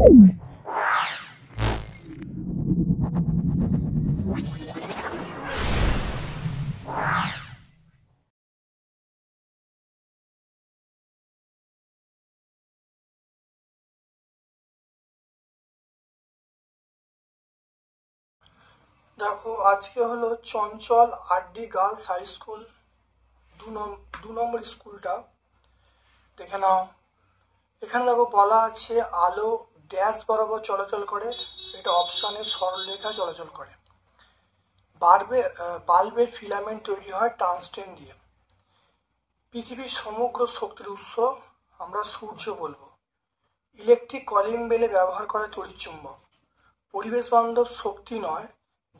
দেখো আজকে হলো চঞ্চল আরডি গার্লস হাই স্কুল দু নম্বর স্কুলটা দেখে নাও। এখানে দেখো বলা আছে আলো ড্যাশ বরাবর চলাচল করে, এটা অপশানে সরলরেখা চলাচল করে। বাল্বের ফিলামেন্ট তৈরি হয় টাংস্টেন দিয়ে। পৃথিবীর সমগ্র শক্তির উৎস আমরা সূর্য বলবো। ইলেকট্রিক কলিং বেলে ব্যবহার করে তড়িৎচুম্বক। পরিবেশ বান্ধব শক্তি নয়,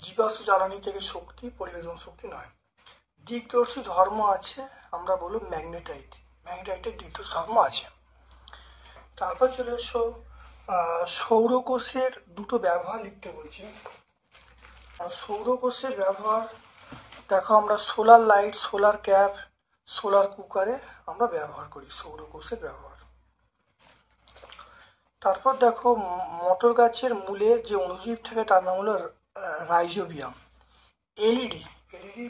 জীবাশ্ম জ্বালানি থেকে শক্তি, পরিবেশ বান্ধব শক্তি নয়। দিকদর্শী ধর্ম আছে, আমরা বলবো ম্যাগনেটাইটের দিকদর্শী ধর্ম আছে। তারপর চলে এসো সৌরকোষের দুটো ব্যবহার লিখতে বলছি। সৌরকোষের ব্যবহার দেখো, আমরা solar light, solar cap, solar কুকারে আমরা ব্যবহার করি সৌরকোষের ব্যবহার। তারপর দেখো মটর গাছের মূলে যে অণুজীব থাকে তার নাম হলো রাইজোবিয়াম। এলইডি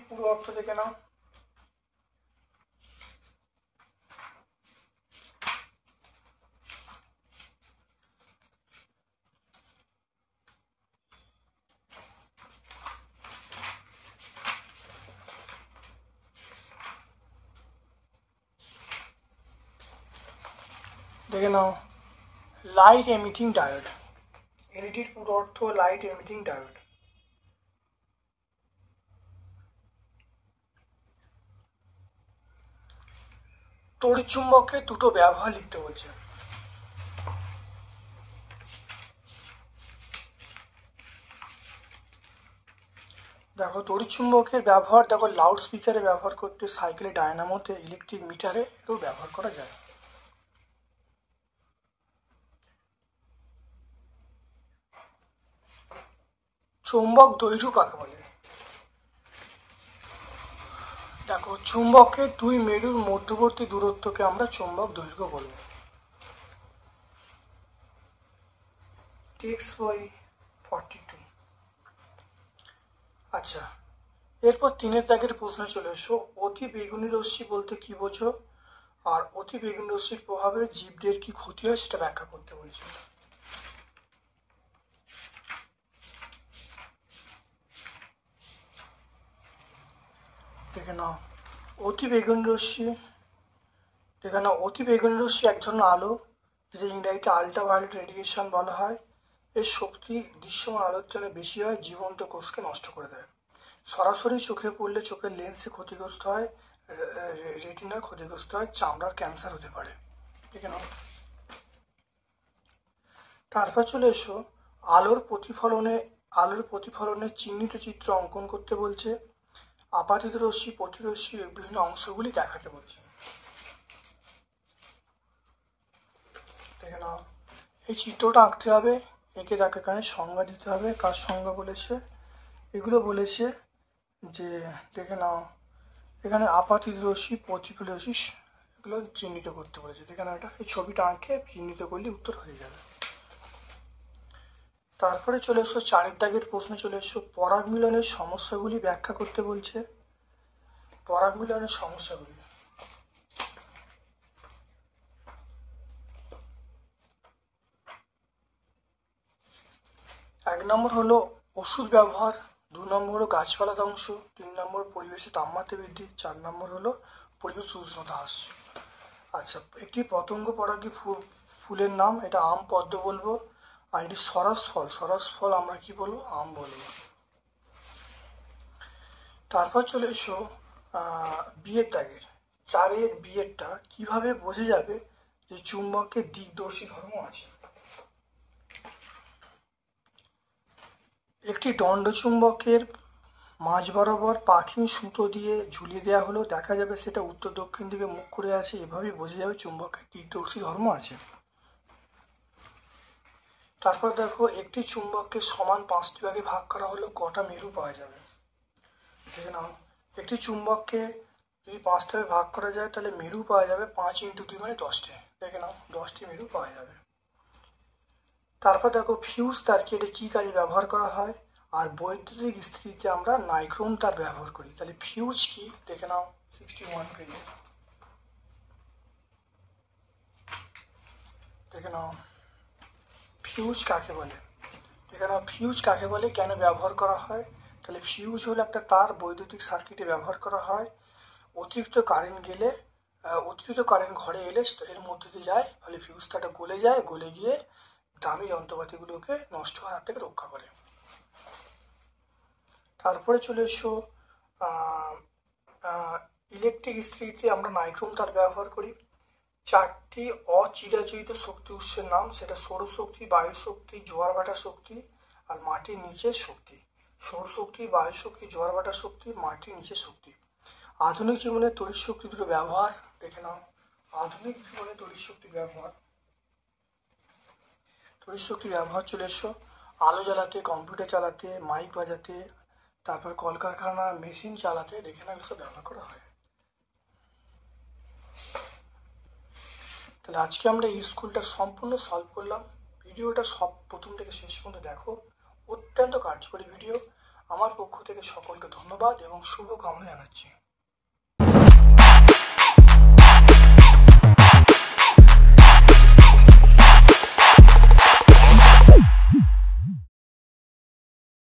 পুরো অর্থ দেখে নাও। দেখে নাও লাইট এমিটিং ডায়োড। এলইডির পুরো অর্থ লাইট এমিটিং ডায়োড। তড়িৎচুম্বকের দুটো ব্যবহার লিখতে বলছে। দেখো তড়িৎচুম্বকের ব্যবহার দেখো লাউড স্পিকারে ব্যবহার করতে, সাইকেলে, ডায়নামোতে, ইলেকট্রিক মিটারে এগুলো ব্যবহার করা যায়। চৌম্বক দৈর্ঘ্য কাকে বলে? দেখো চুম্বকের দুই মেরুর মধ্যবর্তী দূরত্বকে আমরা চৌম্বক দৈর্ঘ্য বলবো। T/42। আচ্ছা, এরপর 3 দাগের প্রশ্ন চলে এসো। অতি বেগুনি রশ্মি বলতে কি বোঝো, আর অতি বেগুনি রশ্মির প্রভাবে জীবদের কি ক্ষতি হয় সেটা ব্যাখ্যা করতে বলছি। দেখে নাও অতি বেগুনি রশ্মি, দেখে নাও অতি বেগুনি রশ্মি এক ধরনের আলো, যেটা ইংরেজিতে আল্ট্রাভায়োলেট রেডিয়েশন বলা হয়। এর শক্তি দৃশ্যমান আলোর থেকে বেশি হয়, জীবন্ত কোষকে নষ্ট করে দেয়। সরাসরি চোখে পড়লে চোখের লেন্সে ক্ষতিগ্রস্ত হয়, রেটিনার ক্ষতিগ্রস্ত হয়, চামড়ার ক্যান্সার হতে পারে। ঠিক আছে। তারপর চলে এসো আলোর প্রতিফলনে চিহ্নিত চিত্র অঙ্কন করতে বলছে। আপাতিত রশ্মি, প্রতিরশ্মি বিভিন্ন অংশগুলি দেখাতে বলছে। দেখে নাও এই চিত্রটা আঁকতে হবে, এঁকে তাকে এখানে সংজ্ঞা দিতে হবে। কার সংজ্ঞা বলেছে? এগুলো বলেছে যে দেখে নাও এখানে আপাতিত রশ্মি, প্রতিফলিত রশ্মি এগুলো চিহ্নিত করতে বলেছে। দেখে নাও এটা, এই ছবিটা আঁকে চিহ্নিত করলে উত্তর হয়ে যাবে। তারপরে চলে এসো 4 দাগের প্রশ্ন চলে এসো। পরাগ মিলনের সমস্যাগুলি ব্যাখ্যা করতে বলছে। পরাগ মিলনের সমস্যাগুলি, এক নম্বর হলো ওষুধ ব্যবহার, 2 নম্বর হলো গাছপালা ধ্বংস, 3 নম্বর পরিবেশে তাপমাত্রা বৃদ্ধি, 4 নম্বর হলো পরিবেশ উষ্ণতা হ্রাস। আচ্ছা, একটি পতঙ্গ পরাগী ফুলের নাম, এটা আম পদ্ম বলবো। আর এটি সরস ফল আমরা কি বলবো? আম বলবো। তারপর চলে এসো বিয়ের দাগের 4 বিয়েরটা, কিভাবে বোঝা যাবে যে চুম্বকের দিকদর্শী ধর্ম আছে। একটি দণ্ডচুম্বকের মাঝ বরাবর পাখির সুতো দিয়ে ঝুলিয়ে দেওয়া হলো, দেখা যাবে সেটা উত্তর দক্ষিণ দিকে মুখ করে আছে। এভাবেই বোঝা যাবে চুম্বকের দিকদর্শী ধর্ম আছে। তারপর দেখো একটি চুম্বককে সমান 5টি ভাগে ভাগ করা হলো, কটা মেরু পাওয়া যাবে? দেখে নাও একটি চুম্বককে যদি 5টা ভাগে ভাগ করা যায় তাহলে মেরু পাওয়া যাবে 5 × 2 মানে 10টি। দেখে নাও 10টি মেরু পাওয়া যাবে। তারপর দেখো ফিউজ সার্কিটে কী কাজে ব্যবহার করা হয়, আর বৈদ্যুতিক ইস্ত্রিতে আমরা নাইক্রোম তার ব্যবহার করি। তাহলে ফিউজ কি দেখে নাও 61 পেজে দেখে নাও। ফিউজ কাকে বলে দেখে নাও। ফিউজ কাকে বলে, কেন ব্যবহার করা হয়? তাহলে ফিউজ হলো একটা তার, বৈদ্যুতিক সার্কিটে ব্যবহার করা হয়। অতিরিক্ত কারেন্ট ঘরে এলে এর মধ্যে দিয়ে যায়, ফলে ফিউজ তারটা গলে যায়, গলে গিয়ে দামি যন্ত্রপাতিগুলোকে নষ্ট হওয়ার হাত থেকে রক্ষা করে। তারপরে চলে এসো ইলেকট্রিক ইস্ত্রিতে আমরা নাইক্রোম তার ব্যবহার করি। 4টি অচিরাচরিত শক্তি উৎসের নাম, সেটা সৌরশক্তি, বায়ুশক্তি, জোয়ার ভাটা শক্তি আর মাটির নিচের শক্তি। সৌরশক্তি, বায়ুশক্তি, জোয়ার ভাটা শক্তি, মাটির নিচের শক্তি। আধুনিক জীবনে তড়িৎ শক্তি দুটো ব্যবহার দেখে নাও। আধুনিক জীবনে তড়িৎ শক্তির ব্যবহার চলে এসো আলো জ্বালাতে, কম্পিউটার চালাতে, মাইক বাজাতে, তারপর কলকারখানা, মেশিন চালাতে, দেখে নাও এসব ব্যবহার করা হয়। তাহলে আজকে আমরা এই স্কুলটা সম্পূর্ণ সলভ করলাম। ভিডিওটা সব প্রথম থেকে শেষ পর্যন্ত দেখো, অত্যন্ত কার্যকরী ভিডিও। আমার পক্ষ থেকে সকলকে ধন্যবাদ এবং শুভকামনা জানাচ্ছি।